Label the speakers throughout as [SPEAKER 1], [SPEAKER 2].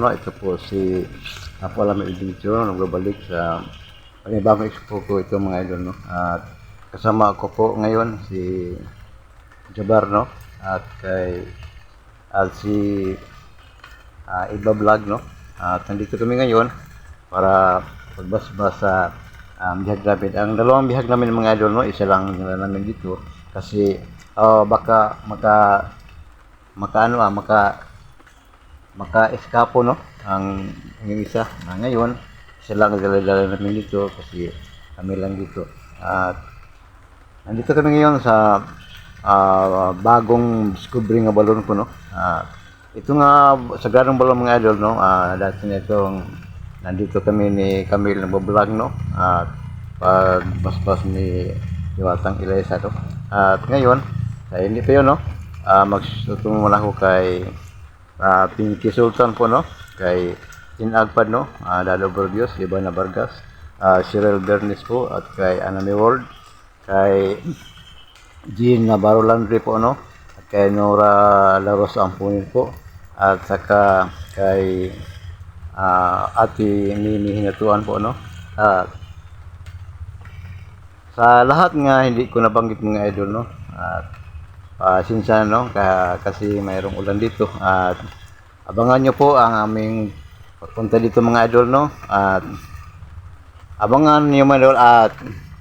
[SPEAKER 1] no? Ito po si Apo Alam Edincio, nagbabalik sa panibagong expo ko ito mga idol, no? At kasama ko po ngayon si Jabar, no? At si Iba Vlog, no? At nandito kami ngayon para pagbasbas sa bihag namin. Ang dalawang bihag namin mga idol, no? Isa lang namin dito kasi baka maka-eskapo, no? Yung isa ngayon isa lang dala-dala namin dito kasi kami lang dito. At nandito kami ngayon sa bagong discovery nga balon ko, no? Ito nga sagradong balon mga idol, no? Dati nitong nandito kami ni Camille nagbablog, no? At pagbasbas ni Diwatang Ilaysa, no? At ngayon hindi pa yun, no? Magsutungo muna ako kay Pinky Sultan po, no? Kay Tinagpad, no? Dado Burgos, Ivana Vargas, Cyril Bernis po, at kay Anami World, kay Jean Navarro Landry po, no? At kay Nora Laros Ampunin po, at saka kay Ate Nini Hinatuan po, no? At sa lahat nga hindi ko nabanggit mga idol, no? At sinsa, no? Kasi mayroong ulan dito, at abangan nyo po ang aming pagpunta dito mga idol, no? At abangan nyo mga idol, at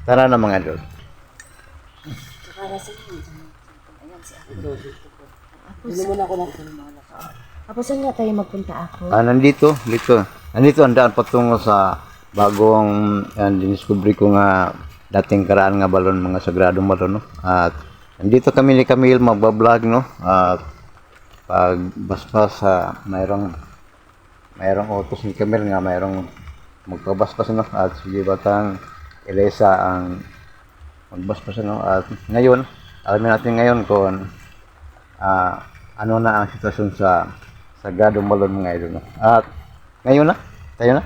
[SPEAKER 1] tara na mga idol.
[SPEAKER 2] Tapos saan nga tayo magpunta ako?
[SPEAKER 1] Nandito ang daan patungo sa bagong diniscovery ko nga dating karaan nga balon, mga sagradong balon, no? At nandito kami ni Camille magbablog, no? At pagbasbas sa mayroong utos ni Camille nga mayroong magpabasbas, no? At si Batang Elisa ang magbasbas, no? At ngayon alamin natin ngayon kung ano na ang sitwasyon sa sagradong balon mga idol, no? At ngayon na tayo na.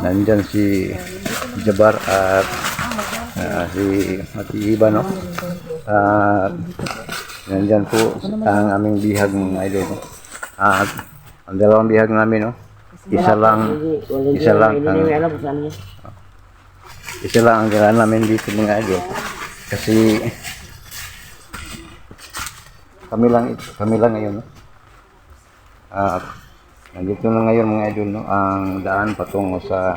[SPEAKER 1] Nandyan si Jabar at si Ate Iba, no? At nandyan po ang aming bihag mga idol, no? At ang dalawang bihag namin, no? Isa lang ang gala namin dito mga idol kasi kami lang ngayon, no? At nandito na ngayon mga idol, no? Ang daan patungo sa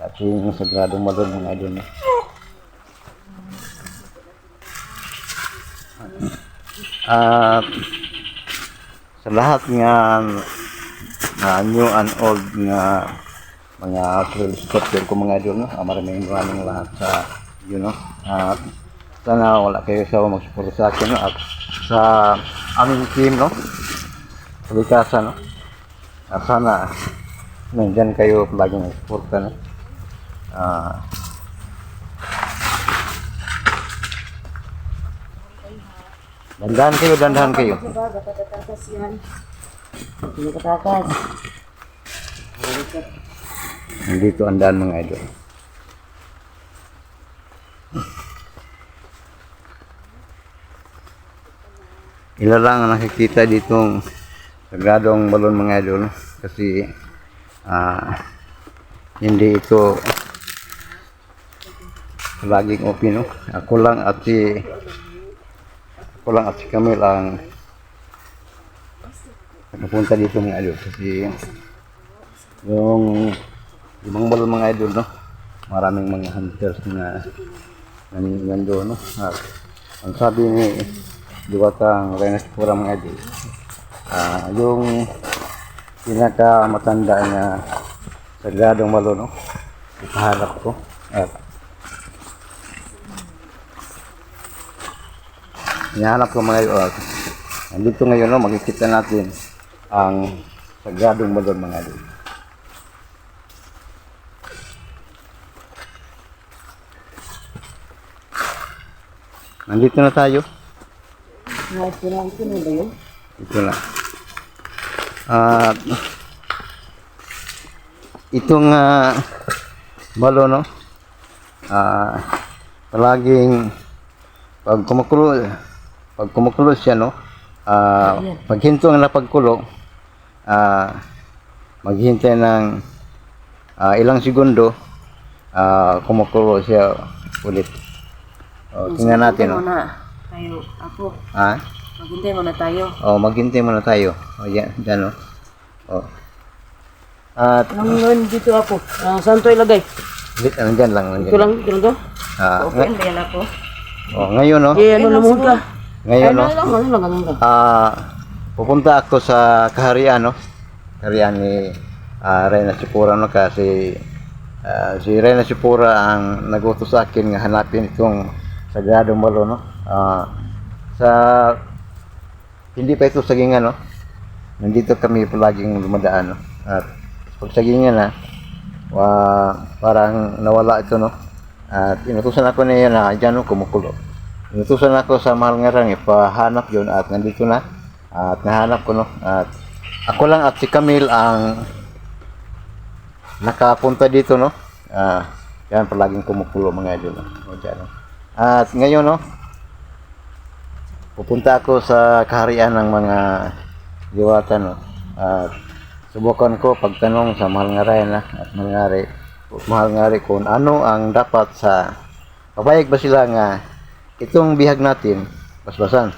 [SPEAKER 1] dating sagradong balon mga idol, no? At sa lahat nga new and old nga mga subscriber ko mga idol, no? Maraming lahat sa yun, no? At sana wala kayo sa mag-support sa akin, no? At sa aming team, no? Sa no? At sana nandyan kayo lagi mag-support ka, no? Dandahan kayo. Nandito ang daan mga idol. Ilan lang ang nakikita ditong sagradong balon mga idol, no? Kasi hindi ito laging open, no? Ako lang at si Camille ang napunta dito mga idol kasi yung ibang balon mga idol, no? Maraming mga hunters na nandoon, no? At ang sabi ni Diwatang Renes Pura mga idol, yung pinaka matanda na sagradong balon, no? Ipaharap ko. At hinahanap ko mga idol. Nandito ngayon, no? Makikita natin ang sagradong balon mga idol. Nandito na tayo. Ito na. Itong balon, no? Palaging pag kumukulo pag kumukulo siya, no, paghinto nga na pagkulo, maghintay ng ilang segundo, kumukulo siya ulit. Tingnan natin, no.
[SPEAKER 2] Muna tayo, Apo.
[SPEAKER 1] Ha?
[SPEAKER 2] Maghintay muna tayo.
[SPEAKER 1] Maghintay muna tayo. Yan, no. At,
[SPEAKER 3] Anong ngayon dito ako? Saan to ilagay?
[SPEAKER 1] nandyan lang,
[SPEAKER 3] Ito lang, ito lang to?
[SPEAKER 2] Okay, hindi yan ako.
[SPEAKER 1] Ngayon, no.
[SPEAKER 3] Eh, ano lumuhod ka?
[SPEAKER 1] Ngayon, no.
[SPEAKER 3] Ano lang.
[SPEAKER 1] Pupunta ako sa kaharian, no. Kaharian ni Reyna Sipura, no, kasi si Reyna Sipura ang nagutos sa akin nga hanapin itong sagradong balo, no. Sa hindi pa ito sagingan, no. Nandito kami palaging dumadaan, no. At pag sagingan na, parang nawala ito, no. At inutusan ako niya na dyan, no, kumukulo. Inutusan ako sa mahal nga rang ipahanap yun at nandito na. At nahanap ko, no. At ako lang at si Camille ang nakapunta dito, no. Yan palaging kumukulo mga idol, no. Dyan, no. At ngayon, no, pupunta ako sa kaharian ng mga diwata, no. At subukan ko pagtanong sa mahal nga Reyna at mahal nga rin kung ano ang dapat sa papayag ba sila nga itong bihag natin basbasan.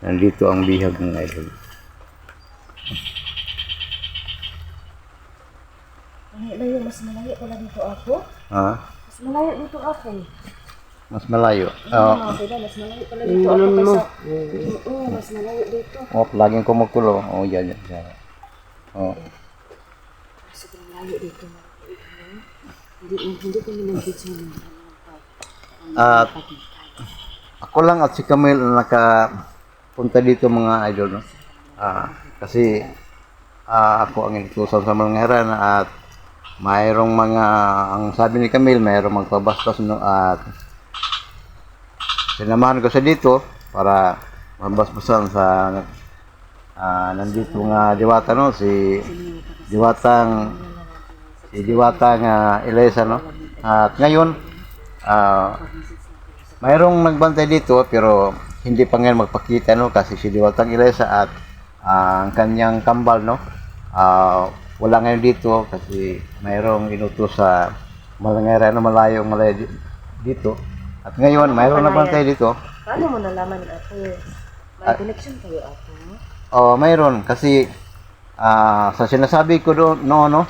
[SPEAKER 1] Nandito ang bihag ng idol.
[SPEAKER 2] Layo, mas malayo pala dito ako. Mas malayo dito ako.
[SPEAKER 1] Mas malayo.
[SPEAKER 2] Okay na, mas malayo pala dito ako kaysa... Oo, mas malayo dito.
[SPEAKER 1] Laging kumukulo. Yan.
[SPEAKER 2] Sobrang layo dito. Hindi ko nilagay ng
[SPEAKER 1] At ako lang at si Camille ang nakapunta dito mga idol, no. Kasi ako ang inutusan sa mga heran at mayroong mga, ang sabi ni Camille, mayroong magpabastos, no, at sinamahan ko siya dito para mabasbasan sa nandito nga diwata, no, si diwatang Elisa, no. At ngayon mayroong nagbantay dito pero hindi pa ngayon magpakita, no, kasi si diwatang Elisa at ang kanyang kambal, no, wala ngayon dito kasi mayroong inutos sa Malangera, no, malayo dito. At ngayon mayroong nagbantay dito.
[SPEAKER 2] Paano mo nalaman ako? May connection kayo ako?
[SPEAKER 1] Mayroon kasi sa sinasabi ko doon, no,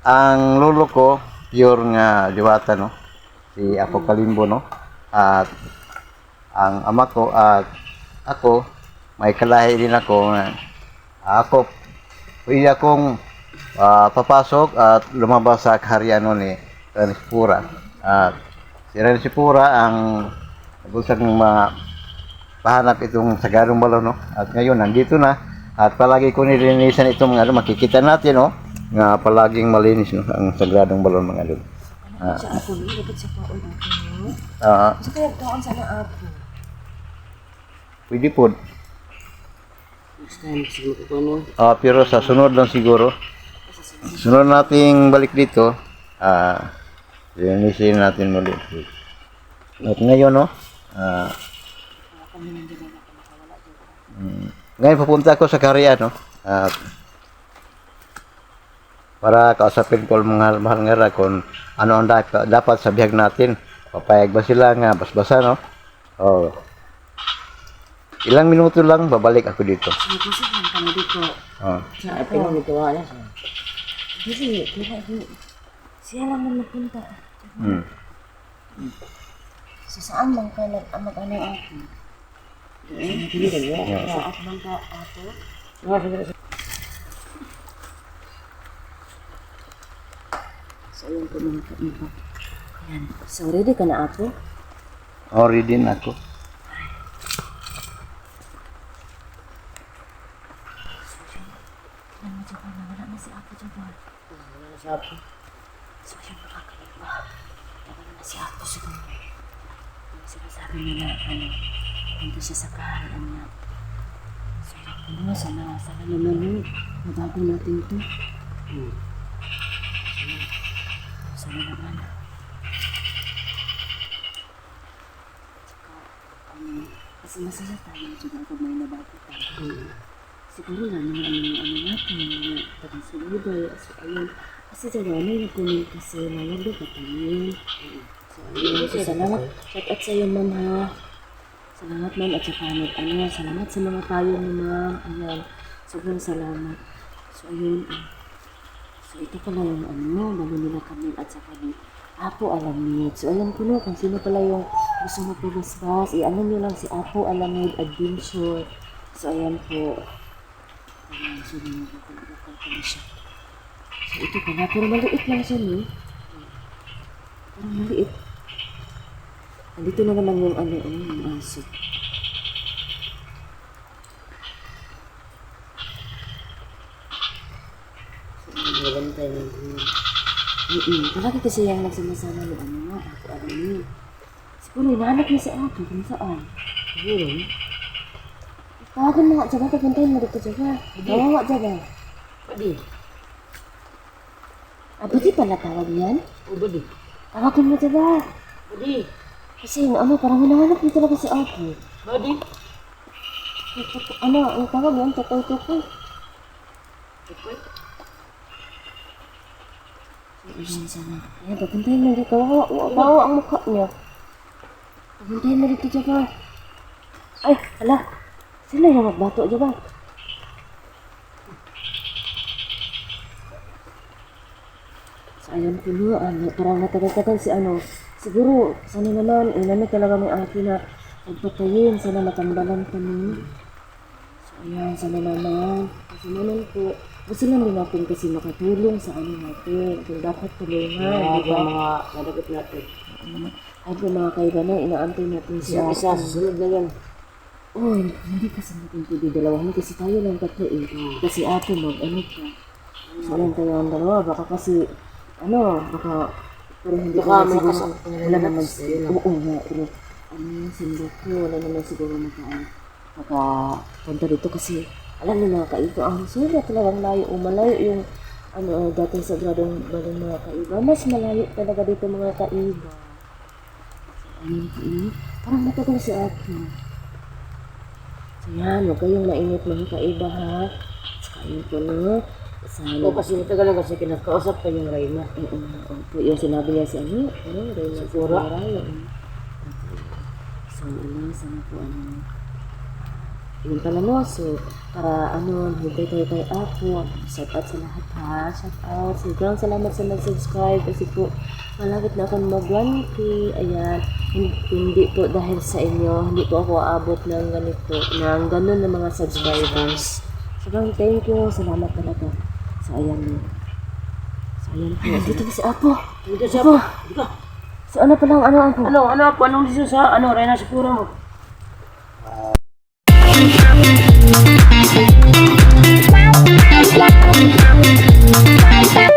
[SPEAKER 1] ang lolo ko pure nga diwata, no, si Apo Kalimbo, no, at ang ama ko at ako may kalahi din ako. Ako pwede akong papasok at lumabas sa kaharian, no, ni Reyna Sipura. At si Reyna Sipura ang nagusang pahanap itong sagradong balo, no. At ngayon nandito na at palagi ko nilinisan itong makikita natin, no, nga palaging malinis, no, ang sagradong balo mga idol.
[SPEAKER 2] Sa ako, dapat sa kaon ako, no? Sa kaya kaon sana ako.
[SPEAKER 1] Pwede po.
[SPEAKER 3] Next time, siguro ko ano.
[SPEAKER 1] Pero sa sunod lang siguro. Sunod nating balik dito, linisin natin muli. At ngayon, no, ngayon papunta ako sa kaharian, no, para kausapin ko mga mahal nga kung ano ang dapat sa bihag natin. Papayag ba sila nga basbasa, no? Ilang minuto lang babalik ako dito.
[SPEAKER 2] Nagpasok lang kami dito.
[SPEAKER 3] Sa ating mga gawa niya.
[SPEAKER 2] Hindi. Siya lang man napunta. So, saan lang ka mag-ano ako?
[SPEAKER 3] Hindi ka niya.
[SPEAKER 2] Sa at bang ka ako? So, yun ko mga kaiba. Ayan. So, ready ka na ako?
[SPEAKER 1] Ready din ako.
[SPEAKER 2] Wala na si Apo dyan.
[SPEAKER 3] Wala na sa akin.
[SPEAKER 2] So, yun mga kaiba. Wala na si Apo sa kanya. Sinasabi niya na, punta siya sa kaharian niya. So, yun ko sana naman mabago natin ito. Sana naman. Kasi masaya tayo juga pag may nabago tayo. Siguro lang yung ano natin, mga taga-suliday. So, ayun. Kasi sa gano'n, nagkunin kasi nalagay ka tayo. So, ayun. So, salamat. Shout out sa iyo, ma'am, ha. Salamat, ma'am. At saka, salamat sa mga payo ni ma'am. Ayan. Sobrang salamat. So, ayun. So, ito pala yung balo nila kami at saka ni Apo Alamid. So, alam ko no, kung sino pala yung gusto magpabasbas, i-ano nyo lang si Apo Alamid Adventure. So, ayan po. Ayan, so, nagkakal pala siya. So, ito pala. Pero maliit lang siya, no? Parang maliit. Andito na naman yung yung aso.
[SPEAKER 3] Meron tayo ng
[SPEAKER 2] Palagi kasi yung nagsamasama ng Apo Alamid. Siguro, hinahanap niya si Apo kung saan.
[SPEAKER 3] siguro.
[SPEAKER 2] Tawagan mo nga, Jaga. Papuntahin mo dito, Jaga. Bawa, Jaga.
[SPEAKER 3] Pwede.
[SPEAKER 2] Di pala tawag yan?
[SPEAKER 3] O, pwede.
[SPEAKER 2] Tawagan mo, Jaga.
[SPEAKER 3] Pwede.
[SPEAKER 2] Kasi, parang hinahanap niya talaga si Apo.
[SPEAKER 3] Pwede.
[SPEAKER 2] Ang tawag yan, tukoy-tukoy.
[SPEAKER 3] Pwede.
[SPEAKER 2] Ayan, Jaga. Ayan, papuntahin mo dito. Bawa ang mukha niya. Papuntahin mo dito, Jaga. Ay, hala. Sila yung magbato, Jaga. So, ayun po no, parang matagal-tagal si siguro, sana naman, inano talaga may akin na pagpatayin, sana matambalan kami. So, ayan, sana naman. Kasi naman po, gusto lang din natin kasi makatulong sa natin. Kung dapat tulungan, di ba?
[SPEAKER 3] Mga nadagot natin.
[SPEAKER 2] Ay po mga kaibanan, inaantay natin siya.
[SPEAKER 3] Isa, susunod na yan.
[SPEAKER 2] Oh, hindi kasi natin pwede dalawahan kasi tayo lang tatlo eh. Kasi ate mag pa. So, lang tayo ang dalawa. Baka kasi, baka, pero hindi ko
[SPEAKER 3] Baka
[SPEAKER 2] na
[SPEAKER 3] may
[SPEAKER 2] siguro,
[SPEAKER 3] kasama ka na
[SPEAKER 2] wala
[SPEAKER 3] naman
[SPEAKER 2] naman
[SPEAKER 3] sa'yo, no?
[SPEAKER 2] oo nga, pero, yung sindok ko, wala naman siguro makapunta dito kasi, alam niyo mga kaiba, sorry talagang layo, malayo yung, dating sa gradong balong mga kaiba, mas malayo talaga dito mga kaiba. So, ayun po, parang matagal si ate. So yan, huwag kayong mainit mga kaiba ha. Saka yun po no.
[SPEAKER 3] O, kasi matagal lang kasi kinakausap ka yung Rayna.
[SPEAKER 2] Po, yung sinabi niya si Reyna
[SPEAKER 3] Sigura.
[SPEAKER 2] So, sana po yun pala no. So, para hintay tayo kay Apo. Shout out sa lahat ha. Shout out. Sobrang salamat sa nag-subscribe kasi po malapit na akong mag 1K. Ayan. Hindi po dahil sa inyo. Hindi po ako aabot ng ganito. Ng ganun na mga subscribers. Sobrang thank you. Salamat talaga. So, ayan po. Dito na si Apo.
[SPEAKER 3] Dito siya pa. Dito.
[SPEAKER 2] So, ano palang Apo?
[SPEAKER 3] Ano po? Anong dito sa, Rayna Siguro mo?
[SPEAKER 4] Bye.